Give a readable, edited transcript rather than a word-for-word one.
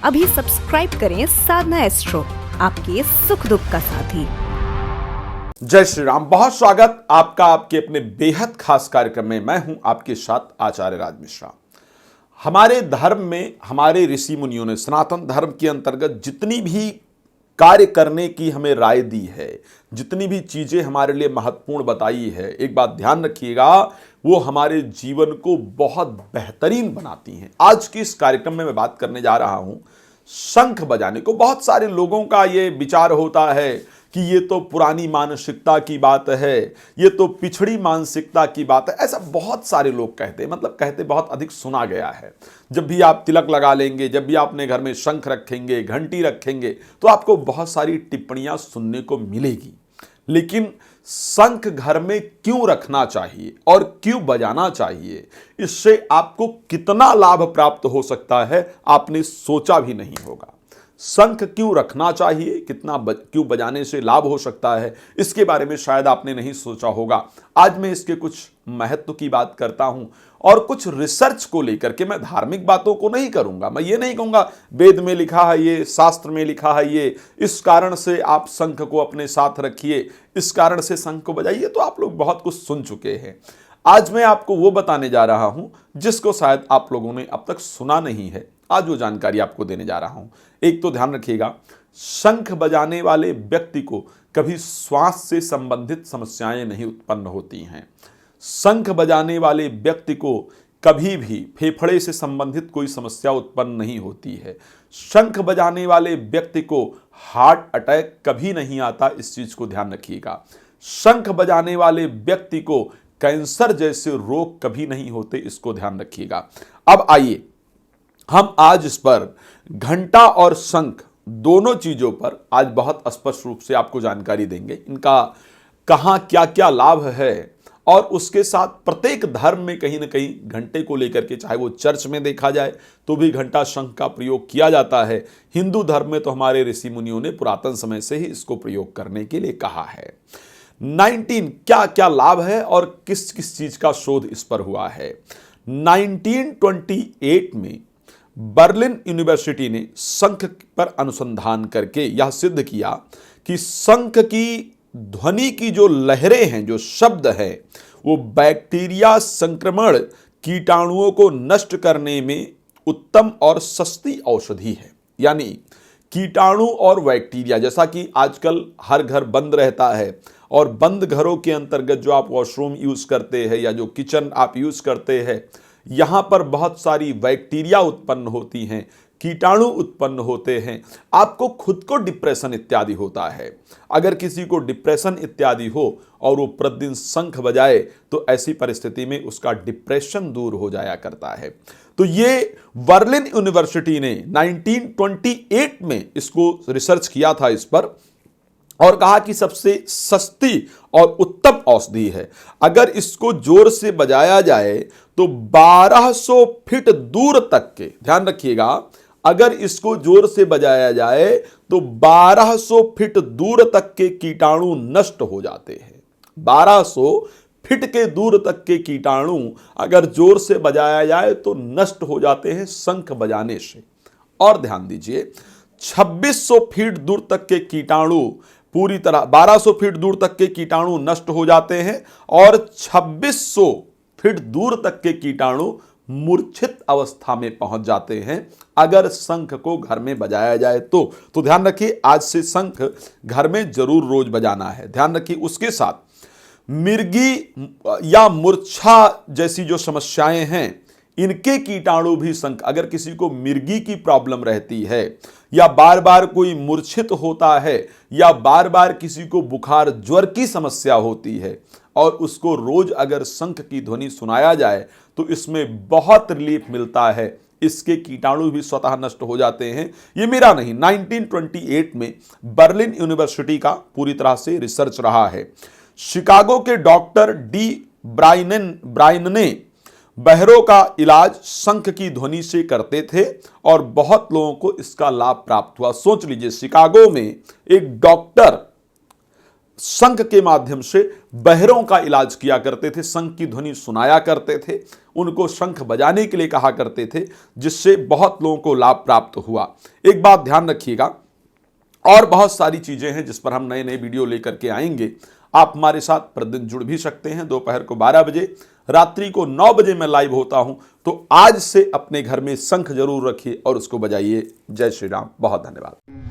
अभी सब्सक्राइब करें साधना एस्ट्रो, आपके सुख दुख का साथी। जय श्री राम। बहुत स्वागत आपका आपके अपने बेहद खास कार्यक्रम में। मैं हूं आपके साथ आचार्य राज मिश्रा। हमारे धर्म में हमारे ऋषि मुनियों ने सनातन धर्म के अंतर्गत जितनी भी कार्य करने की हमें राय दी है, जितनी भी चीजें हमारे लिए महत्वपूर्ण बताई है, एक बात ध्यान रखिएगा, वो हमारे जीवन को बहुत बेहतरीन बनाती हैं। आज के इस कार्यक्रम में मैं बात करने जा रहा हूं शंख बजाने को। बहुत सारे लोगों का ये विचार होता है कि ये तो पुरानी मानसिकता की बात है, ये तो पिछड़ी मानसिकता की बात है। ऐसा बहुत सारे लोग कहते हैं, मतलब कहते बहुत अधिक सुना गया है। जब भी आप तिलक लगा लेंगे, जब भी आप अपने घर में शंख रखेंगे, घंटी रखेंगे, तो आपको बहुत सारी टिप्पणियां सुनने को मिलेगी। लेकिन शंख घर में क्यों रखना चाहिए और क्यों बजाना चाहिए, इससे आपको कितना लाभ प्राप्त हो सकता है, आपने सोचा भी नहीं होगा। शंख क्यों रखना चाहिए, क्यों बजाने से लाभ हो सकता है, इसके बारे में शायद आपने नहीं सोचा होगा। आज मैं इसके कुछ महत्व की बात करता हूं और कुछ रिसर्च को लेकर के। मैं धार्मिक बातों को नहीं करूंगा, मैं ये नहीं कहूंगा वेद में लिखा है ये, शास्त्र में लिखा है ये, इस कारण से आप शंख को अपने साथ रखिए, इस कारण से शंख को बजाइए। तो आप लोग बहुत कुछ सुन चुके हैं। आज मैं आपको वो बताने जा रहा हूं जिसको शायद आप लोगों ने अब तक सुना नहीं है। आज वो जानकारी आपको देने जा रहा हूं। एक तो ध्यान रखिएगा, शंख बजाने वाले व्यक्ति को कभी श्वास से संबंधित समस्याएं नहीं उत्पन्न होती हैं। शंख बजाने वाले व्यक्ति को कभी भी फेफड़े से संबंधित कोई समस्या उत्पन्न नहीं होती है। शंख बजाने वाले व्यक्ति को हार्ट अटैक कभी नहीं आता, इस चीज को ध्यान रखिएगा। शंख बजाने वाले व्यक्ति को कैंसर जैसे रोग कभी नहीं होते, इसको ध्यान रखिएगा। अब आइए हम आज इस पर घंटा और शंख दोनों चीजों पर आज बहुत स्पष्ट रूप से आपको जानकारी देंगे। इनका कहां क्या क्या लाभ है, और उसके साथ प्रत्येक धर्म में कहीं ना कहीं घंटे को लेकर के, चाहे वो चर्च में देखा जाए तो भी घंटा शंख का प्रयोग किया जाता है। हिंदू धर्म में तो हमारे ऋषि मुनियों ने पुरातन समय से ही इसको प्रयोग करने के लिए कहा है। 19 क्या क्या लाभ है और किस किस चीज का शोध इस पर हुआ है। 1928 में बर्लिन यूनिवर्सिटी ने शंख पर अनुसंधान करके यह सिद्ध किया कि शंख की ध्वनि की जो लहरें हैं, जो शब्द है, वो बैक्टीरिया संक्रमण कीटाणुओं को नष्ट करने में उत्तम और सस्ती औषधि है। यानी कीटाणु और बैक्टीरिया, जैसा कि आजकल हर घर बंद रहता है और बंद घरों के अंतर्गत जो आप वॉशरूम यूज करते हैं या जो किचन आप यूज करते हैं, यहां पर बहुत सारी बैक्टीरिया उत्पन्न होती हैं, कीटाणु उत्पन्न होते हैं। आपको खुद को डिप्रेशन इत्यादि होता है। अगर किसी को डिप्रेशन इत्यादि हो और वो प्रतिदिन शंख बजाए तो ऐसी परिस्थिति में उसका डिप्रेशन दूर हो जाया करता है। तो ये बर्लिन यूनिवर्सिटी ने 1928 में इसको रिसर्च किया था इस पर, और कहा कि सबसे सस्ती और उत्तम औषधि है। अगर इसको जोर से बजाया जाए तो 1200 फीट दूर तक के, ध्यान रखिएगा, अगर इसको जोर से बजाया जाए तो 1200 फीट दूर तक के कीटाणु नष्ट हो जाते हैं। 1200 फीट के दूर तक के कीटाणु अगर जोर से बजाया जाए तो नष्ट हो जाते हैं शंख बजाने से। और ध्यान दीजिए, 2600 फीट दूर तक के कीटाणु पूरी तरह, 1200 फीट दूर तक के कीटाणु नष्ट हो जाते हैं और 2600 फीट दूर तक के कीटाणु मूर्छित अवस्था में पहुंच जाते हैं अगर शंख को घर में बजाया जाए तो ध्यान रखिए, आज से शंख घर में जरूर रोज बजाना है। ध्यान रखिए, उसके साथ मिर्गी या मूर्छा जैसी जो समस्याएं हैं, इनके कीटाणु भी शंख, अगर किसी को मिर्गी की प्रॉब्लम रहती है या बार बार कोई मूर्छित होता है या बार बार किसी को बुखार ज्वर की समस्या होती है और उसको रोज अगर शंख की ध्वनि सुनाया जाए तो इसमें बहुत रिलीफ मिलता है। इसके कीटाणु भी स्वतः नष्ट हो जाते हैं। ये मेरा नहीं, 1928 में बर्लिन यूनिवर्सिटी का पूरी तरह से रिसर्च रहा है। शिकागो के डॉक्टर डी ब्रायन ने बहरों का इलाज शंख की ध्वनि से करते थे और बहुत लोगों को इसका लाभ प्राप्त हुआ। सोच लीजिए, शिकागो में एक डॉक्टर शंख के माध्यम से बहरों का इलाज किया करते थे, शंख की ध्वनि सुनाया करते थे, उनको शंख बजाने के लिए कहा करते थे, जिससे बहुत लोगों को लाभ प्राप्त हुआ। एक बात ध्यान रखिएगा, और बहुत सारी चीजें हैं जिस पर हम नए नए वीडियो लेकर के आएंगे। आप हमारे साथ प्रतिदिन जुड़ भी सकते हैं। दोपहर को 12 बजे, रात्रि को 9 बजे मैं लाइव होता हूं, तो आज से अपने घर में शंख जरूर रखिए और उसको बजाइए। जय श्री राम, बहुत धन्यवाद।